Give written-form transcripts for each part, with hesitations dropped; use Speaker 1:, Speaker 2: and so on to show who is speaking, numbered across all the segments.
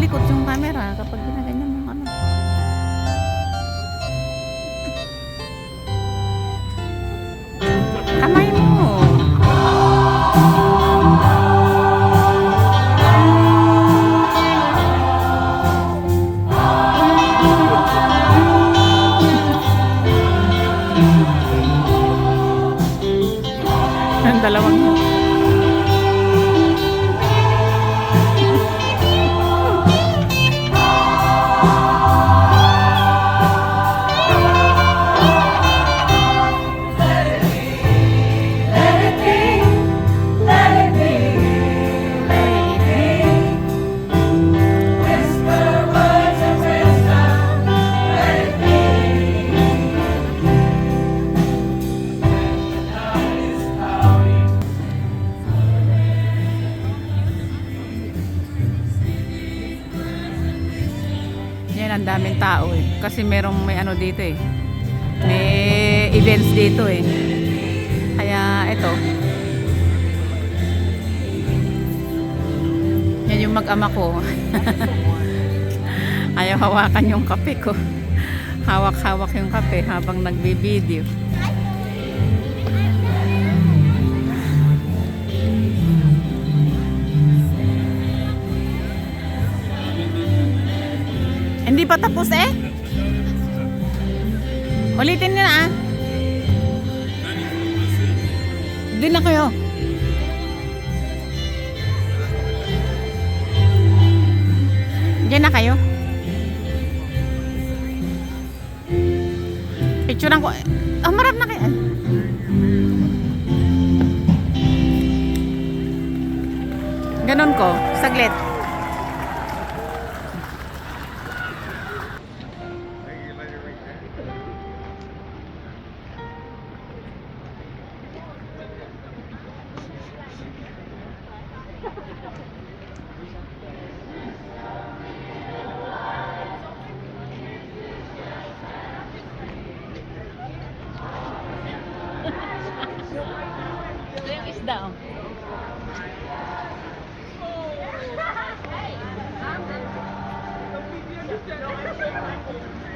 Speaker 1: malikot yung camera kapag ginaganyan mo ano. Kamay mo. Ang dalawang yan, ang daming tao eh. Kasi may ano dito eh. May events dito eh. Kaya ito. Yan yung mag-ama ko. Ayaw hawakan yung kape ko. Hawak-hawak yung kape habang nagbi-video. Hindi pa tapos eh. Ulitin nyo na ah. Doon na kayo. Diyan na kayo. Picturean ko. Ah, marap na kayo. Ganon ko. Saglit. Ito yung isda oh.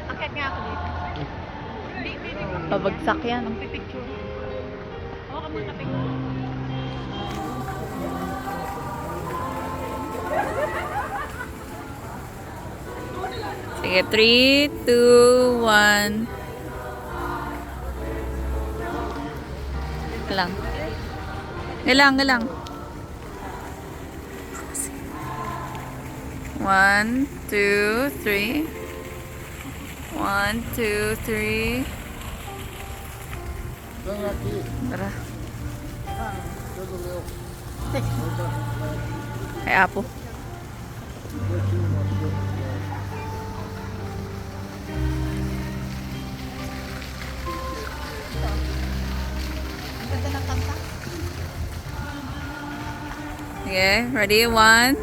Speaker 1: Akit nga ako dito. Pabagsak yan. Ang pipicture. Oo, kami nakapicture. Sige, 3, 2, 1. Galang. Galang, galang. 1, 2, 3. 1, 2, 3. Tara. Ay, apo. Okay, ready? 1.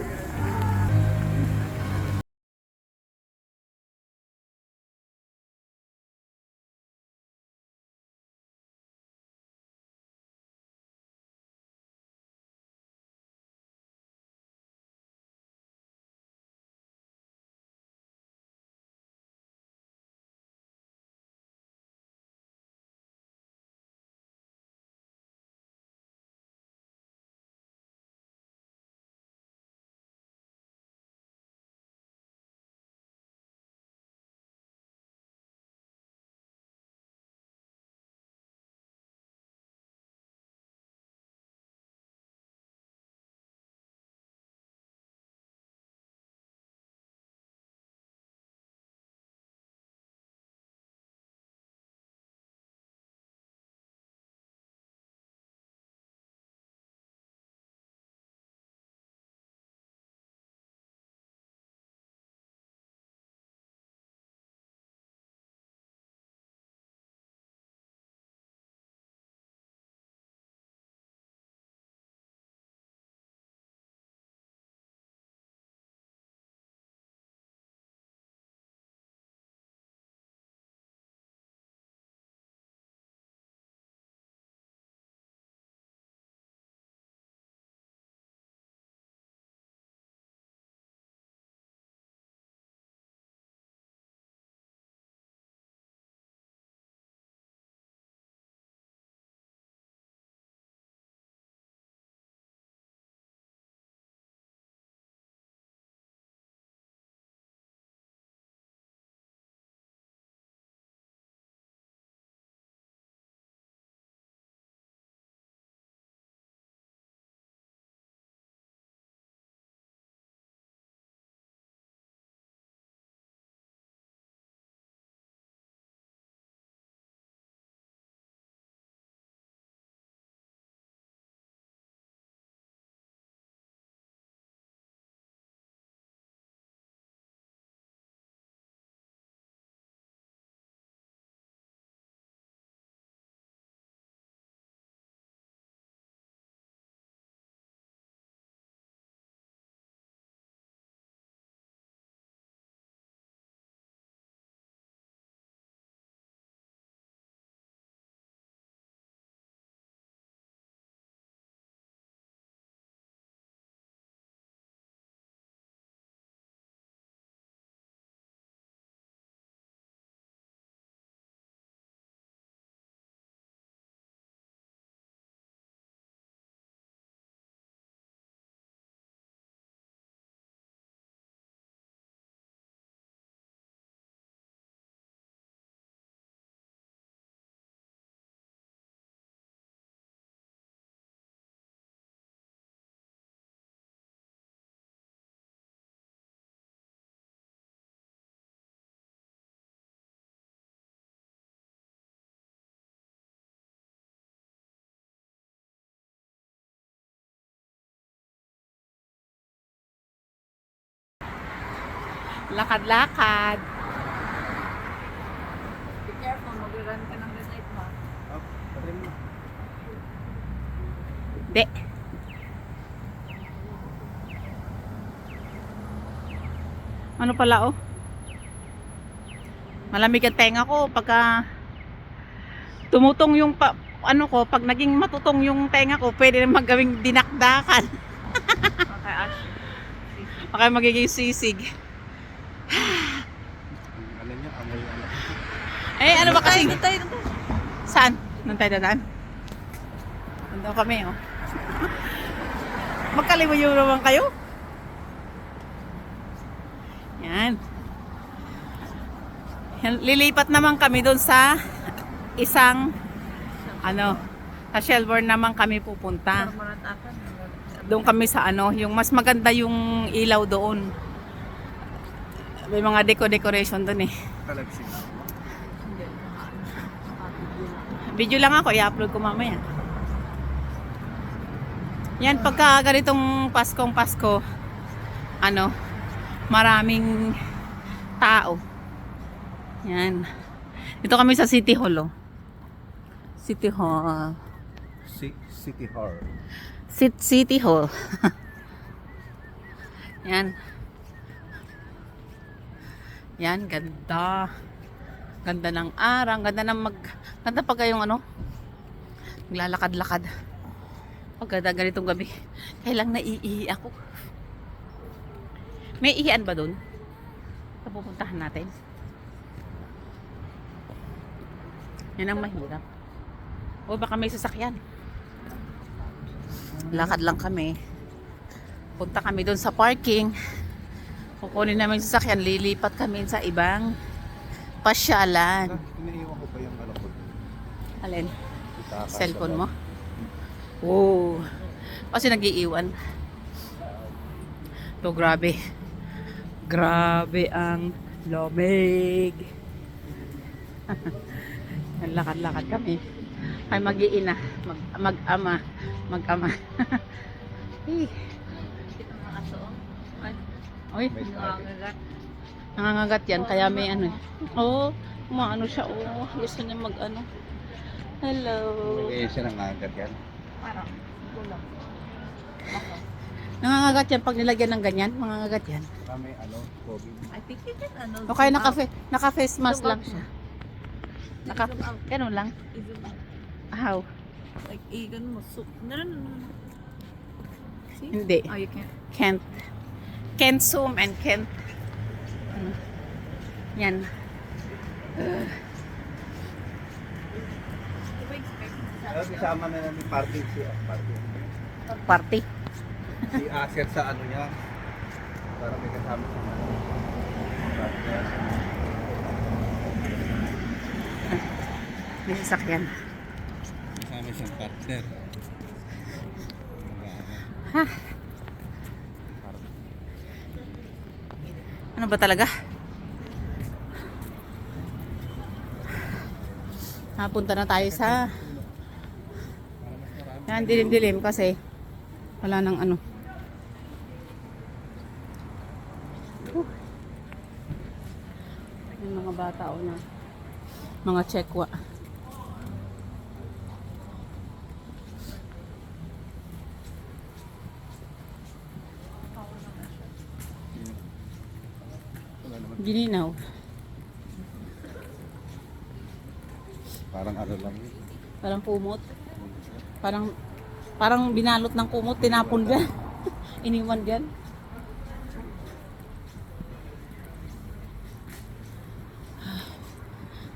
Speaker 1: Lakad-lakad.
Speaker 2: Be careful, mag-run ka ng red light mo.
Speaker 3: Oh, patay mo.
Speaker 1: Di. Ano pala oh? Malamig ang tenga ko pagka tumutong yung ano ko, pag naging matutong yung tenga ko, pwede na magawing dinakdakan.
Speaker 2: Okay, Ash.
Speaker 1: Baka magiging sisig.
Speaker 3: Ano niya, amoy ano.
Speaker 1: Eh, ano ba kasi?
Speaker 2: Doon tayo.
Speaker 1: Saan? Nung tayo dadaan? Nandun kami, oh. Magkalimuyo naman kayo. Yan. Yan. Lilipat naman kami doon sa isang, ano, sa Shelbourne naman kami pupunta.
Speaker 2: Maratakan.
Speaker 1: Doon kami sa ano, yung mas maganda yung ilaw doon. May mga decoration doon eh.
Speaker 3: Talagsin.
Speaker 1: Video lang ako, i-upload ko mamaya. Yan, pagka ganitong Pasko, ano, maraming tao. Yan. Dito kami sa City Hall, oh. City Hall.
Speaker 3: City Hall.
Speaker 1: City Hall. Yan. Yan, ganda. Ganda ng araw, ganda pag yung ano, naglalakad-lakad. Pagka ganitong gabi, kailang naiihi ako. May ihian ba doon? Sa pupuntahan natin? Yan ang mahirap. O baka may sasakyan. Lakad lang kami. Punta kami doon sa parking. Kukunin namin yung sasakyan, lilipat kami sa ibang pasyalan.
Speaker 3: Iniiwan ko pa yung ano ko.
Speaker 1: Alin?
Speaker 3: Itakas
Speaker 1: Cellphone
Speaker 3: sa
Speaker 1: mo? Wow. Kasi nag-iiwan. To grabe. Grabe ang lamig. Lakad-lakad kami. Ay mag-iina. Mag-ama. Mag-ama. Eh.
Speaker 2: Ito mga aso. Ay,
Speaker 1: Oy,
Speaker 3: May
Speaker 2: nangangagat.
Speaker 1: nangangagat yan. Kaya may ano eh. Oo. Maano siya. Oo. Gusto niya mag-ano. Hello.
Speaker 3: May siya ng agad yan.
Speaker 2: Parang, kulang.
Speaker 1: Nangangagat yan pag nilagyan ng ganyan. Mangangagat yan.
Speaker 3: Saka may ano, COVID.
Speaker 2: I think you can, ano,
Speaker 1: O kaya
Speaker 2: zoom out.
Speaker 1: naka-face mask
Speaker 2: Zoom out
Speaker 1: lang
Speaker 2: mo.
Speaker 1: siya.
Speaker 2: Zoom out.
Speaker 1: Ganun lang.
Speaker 2: I-zoom out.
Speaker 1: How?
Speaker 2: Like, ganun mo. No. See?
Speaker 1: Hindi.
Speaker 2: Oh, you can't.
Speaker 1: Can't zoom and can't ano. Yan.
Speaker 3: Alam, isama na namin party si party.
Speaker 1: Party.
Speaker 3: Si Acer sa ano niya. Para may kasama sa ano.
Speaker 1: May sasakyan.
Speaker 3: Kasama siyang partner.
Speaker 1: Ha? Ano ba talaga? Napunta na tayo sa yan, dilim-dilim kasi wala nang ano. Yung mga bata o na mga tsekwa.
Speaker 3: Wala naman.
Speaker 1: Gininaw.
Speaker 3: Parang ano lang.
Speaker 1: Parang kumot. Parang binalot ng kumot, tinapon dyan. Iniwan dyan.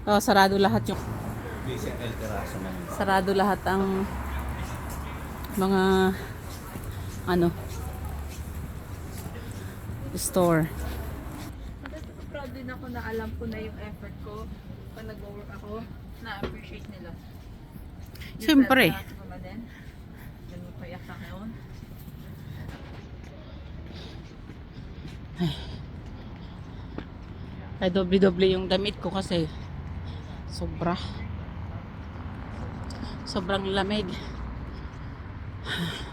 Speaker 1: Oh, sarado lahat yung
Speaker 3: Busy El Terraso na yun.
Speaker 1: sarado lahat ang mga ano store.
Speaker 2: Proud din ako na alam ko na yung effort ko pag nag-work ako, na-appreciate nila.
Speaker 1: Siyempre.
Speaker 2: Ganun payak sa ngayon.
Speaker 1: Ay, doble-doble yung damit ko kasi sobrang lamig.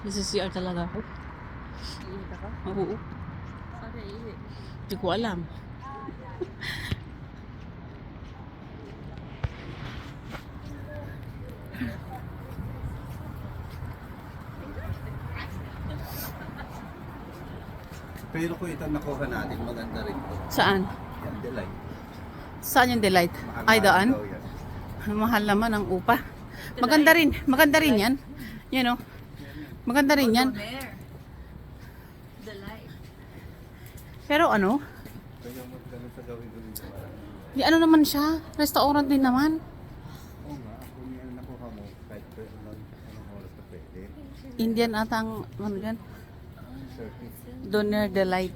Speaker 1: NasisiR talaga ako.
Speaker 2: Iinit ako?
Speaker 1: Oo.
Speaker 2: Saan ka iiwi?
Speaker 1: Hindi ko alam.
Speaker 3: Pero kung ito nakuha natin, maganda rin to.
Speaker 1: Saan?
Speaker 3: Yan, Delight.
Speaker 1: Saan yung Delight? Ay, daan?
Speaker 3: Daw yan.
Speaker 1: Mahal naman ang upa. Maganda rin. Maganda rin yan. Yan o. Maganda rin yan.
Speaker 2: There. The light.
Speaker 1: Pero ano?
Speaker 3: Kaya mo ganun sa gawin ko dito.
Speaker 1: Di ano naman siya. Restaurant din naman.
Speaker 3: Oo nga, kung yan nakuha mo, kahit anong oras na pwede.
Speaker 1: Indian ata ang ano yan.
Speaker 3: 30.
Speaker 1: Doner Delight.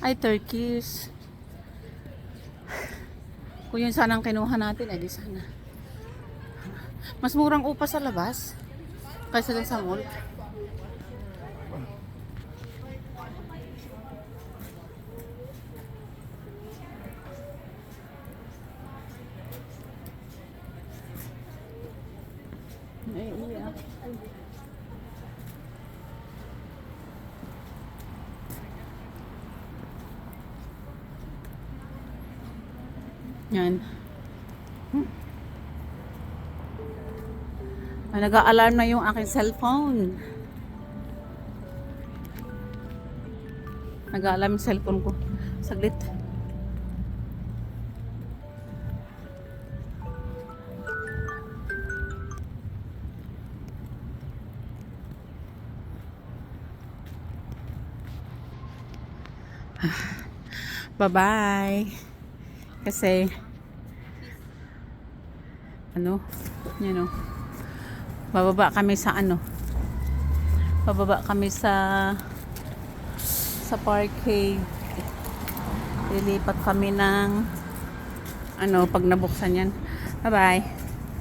Speaker 1: Ay, Turkish. Kung yun sanang kinuha natin, ay di sana. Mas murang upa sa labas kaysa dun sa mall. Ay, iya. Yan. Nag-a-alarm na yung aking cellphone. Nag-a-alarm yung cellphone ko. Saglit. Bye-bye. Kasi ano, you know, bababa kami sa ano, bababa kami sa parking. Lilipat kami ng ano pag nabuksan yan. Bye bye.